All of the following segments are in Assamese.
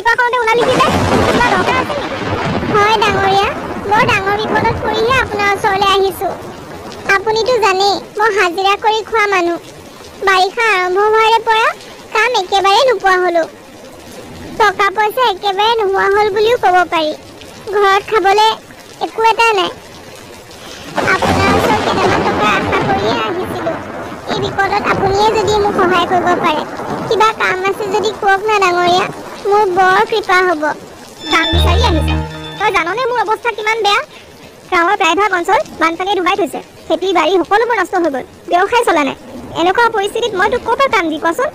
ৰাতিপুৱা কওঁতে ওলালি কি যে কিবা দৰকাৰ আছে নেকি? হয় ডাঙৰীয়া, বৰ ডাঙৰ বিপদত পৰিহে আপোনাৰ ওচৰলৈ আহিছোঁ। আপুনিতো জানেই মই হাজিৰা কৰি খোৱা মানুহ। বাৰিষা আৰম্ভ হোৱাৰে পৰা কাম একেবাৰে নোপোৱা হ'লোঁ। টকা পইচা একেবাৰে নোহোৱা হ'ল বুলিও ক'ব পাৰি। ঘৰত খাবলৈ একো এটা নাই। আপোনাৰ ওচৰত কেইটামান টকা আশা কৰিয়ে আহিছিলোঁ। এই বিপদত আপুনিয়ে যদি মোক সহায় কৰিব পাৰে, কিবা কাম আছে যদি কওক না ডাঙৰীয়া, মোৰ বৰ কৃপা হ'ব। কাম বিচাৰি আহিছ? তই জাননে মোৰ অৱস্থা কিমান বেয়া? গাঁৱৰ প্ৰায়ভাগ অঞ্চল বানপানীয়ে ডুবাই থৈছে। খেতি বাৰী সকলোবোৰ নষ্ট হৈ গ'ল। ব্যৱসায় চলা নাই। এনেকুৱা পৰিস্থিতিত মই তোক ক'ৰ পৰা কাম দি কোৱাচোন?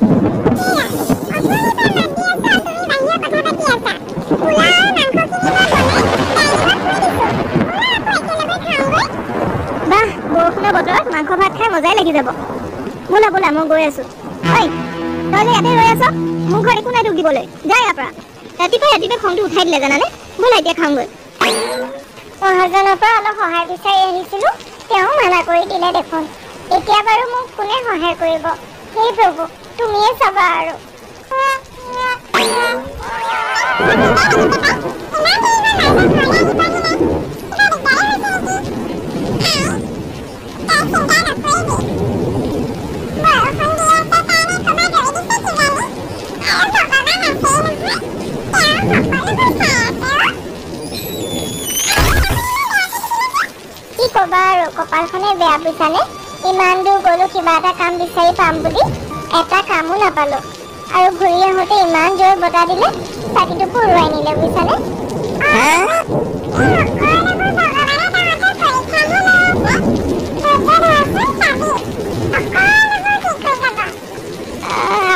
বাহ, বৰষুণৰ বতৰত মাংস ভাত খাই মজাই লাগি যাব। বোলা বোলা মই গৈ আছো। ঐ তই ইয়াতে ৰৈ আছ? মোৰ ঘৰত একো নাই তোক দিবলৈ। যা ইয়াৰ পৰা। ৰাতিপুৱা খংটো উঠাই দিলে জানানে? বোলা এতিয়া খাওঁগৈ। মহাজনৰ পৰা অলপ সহায় বিচাৰি আহিছিলোঁ, তেওঁ মানা কৰি দিলে দেখোন। এতিয়া বাৰু মোক কোনে সহায় কৰিব? সেই প্ৰভু, তুমিয়ে চাবা আৰু। কি ক'বা আৰু, কপালখনে বেয়া বুজিছানে? ইমান দূৰ গ'লো কিবা এটা কাম বিচাৰি পাম বুলি, এটা কামো নাপালো। আৰু ঘূৰি আহোঁতে ইমান জোৰ বতাহ দিলে, ছাতিটোকো উৰুৱাই নিলে বুজিছানে?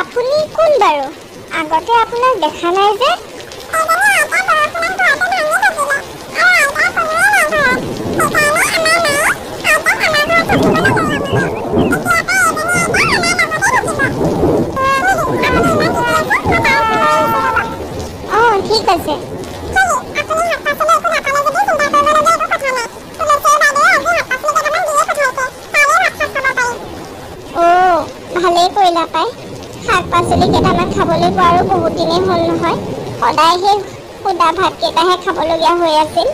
আপুনি কোন বাৰু? আগতে আপোনাক দেখা নাই যে। ঠিক আছে। ভালেই কৰিলা পাই। শাক পাচলি কেইটামান খাবলৈ পোৱাৰো বহুত দিনেই হ'ল নহয়। সদায় সেই সুদা ভাতকেইটাহে খাবলগীয়া হৈ আছিল।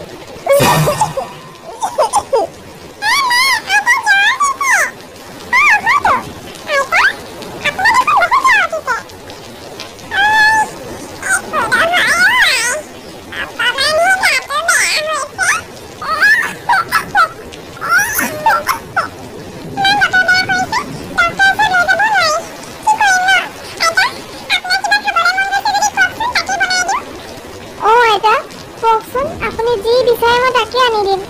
আপুনি যি বিচাৰে মই তাকে আনি দিম।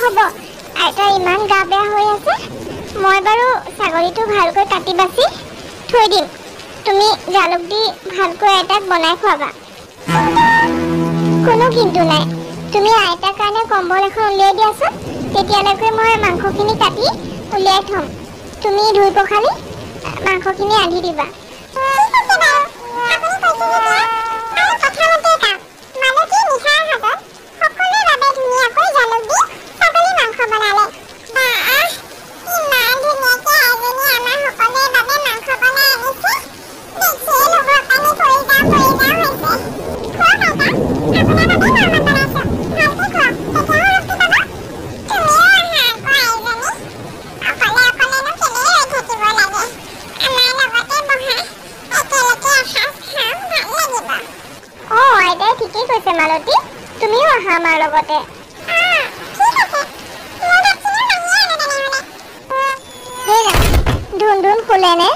হ'ব আইতা ইমান গা বেয়া হৈ আছে, মই বাৰু ছাগলীটো ভালকৈ কাটি বাছি থৈ দিম। তুমি জালুক দি ভালকৈ আইতাক বনাই খুৱাবা। কোনো কিন্তু নাই। তুমি আইতাৰ কাৰণে কম্বল এখন উলিয়াই দিয়াচোন। তেতিয়ালৈকে মই মাংসখিনি কাটি উলিয়াই থ'ম। তুমি ধুই পখালি মাংসখিনি আধি দিবা। ঠিকেই কৈছে মালতী, তুমিও আহা আমাৰ লগতে। ধুন ধুন শুলে নে?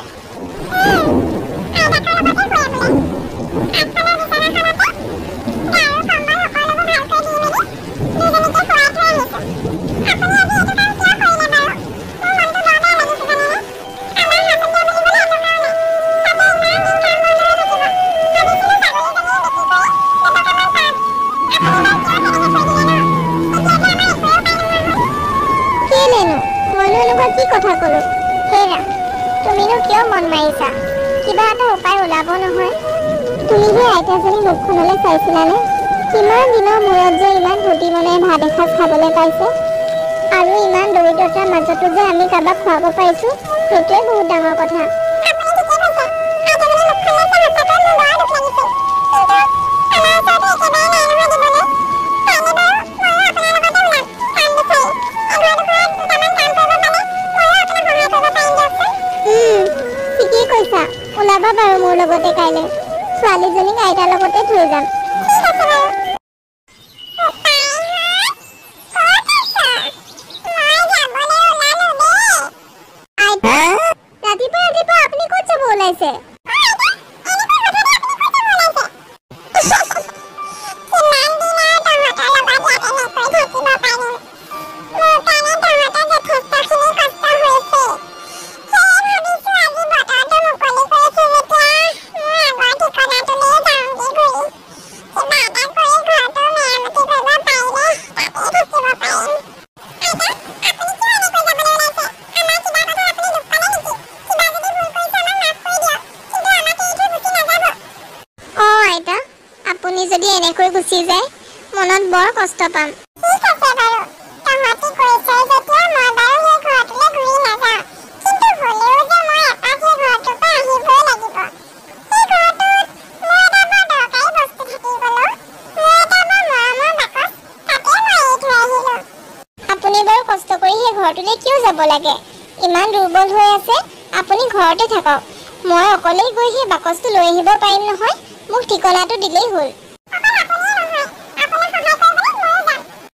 মই কি কথা ক'লো? হেৰা, তুমিনো কিয় মন মাৰিছা? কিবা এটা উপায় ওলাব নহয়। তুমি সেই আইতাজনী মুখখনলৈ চাইছিলানে? কিমান দিনৰ মূৰত যে ইমান ভূতি বনাই ভাত এসাঁজ খাবলৈ পাইছে। আৰু ইমান দৰিদ্ৰতাৰ মাজতো যে আমি কাৰোবাক খুৱাব পাৰিছো, সেইটোৱে বহুত ডাঙৰ কথা। ঠিকেই কৈছা। ওলাবা বাৰু মোৰ লগতে কাইলৈ। ছোৱালীজনীক আইতাৰ লগতে থৈ যাম। ৰাতিপুৱা আপুনি ক'ত যাব ওলাইছে? আপুনি যদি এনেকৈ গুচি যায়, মনত বৰ কষ্ট পাম। ঠিক আছে বাৰু, তহঁতি কৈছে যেতিয়া মই বাৰু এই ঘৰটোলৈ ঘূৰি নাযাওঁ। কিন্তু হ'লেও যে মই এপাক এই ঘৰটোৰ পৰা আহিবই লাগিব। এই ঘৰটোত মোৰ এটা বৰ দৰকাৰী বস্তু থাকি গ'ল। মোৰ এটা বৰ মৰমৰ বাকচ, তাতে মই এৰি থৈ আহিলোঁ। আপুনি বাৰু কষ্ট কৰি সেই ঘৰটোলৈ কিয় যাব লাগে? ইমান দুৰ্বল হৈ আছে, আপুনি ঘৰতে থাকক। মই অকলেই গৈ সেই বাকচটো লৈ আহিব পাৰিম নহয়। মোক ঠিকনাটো দিলেই হ'ল।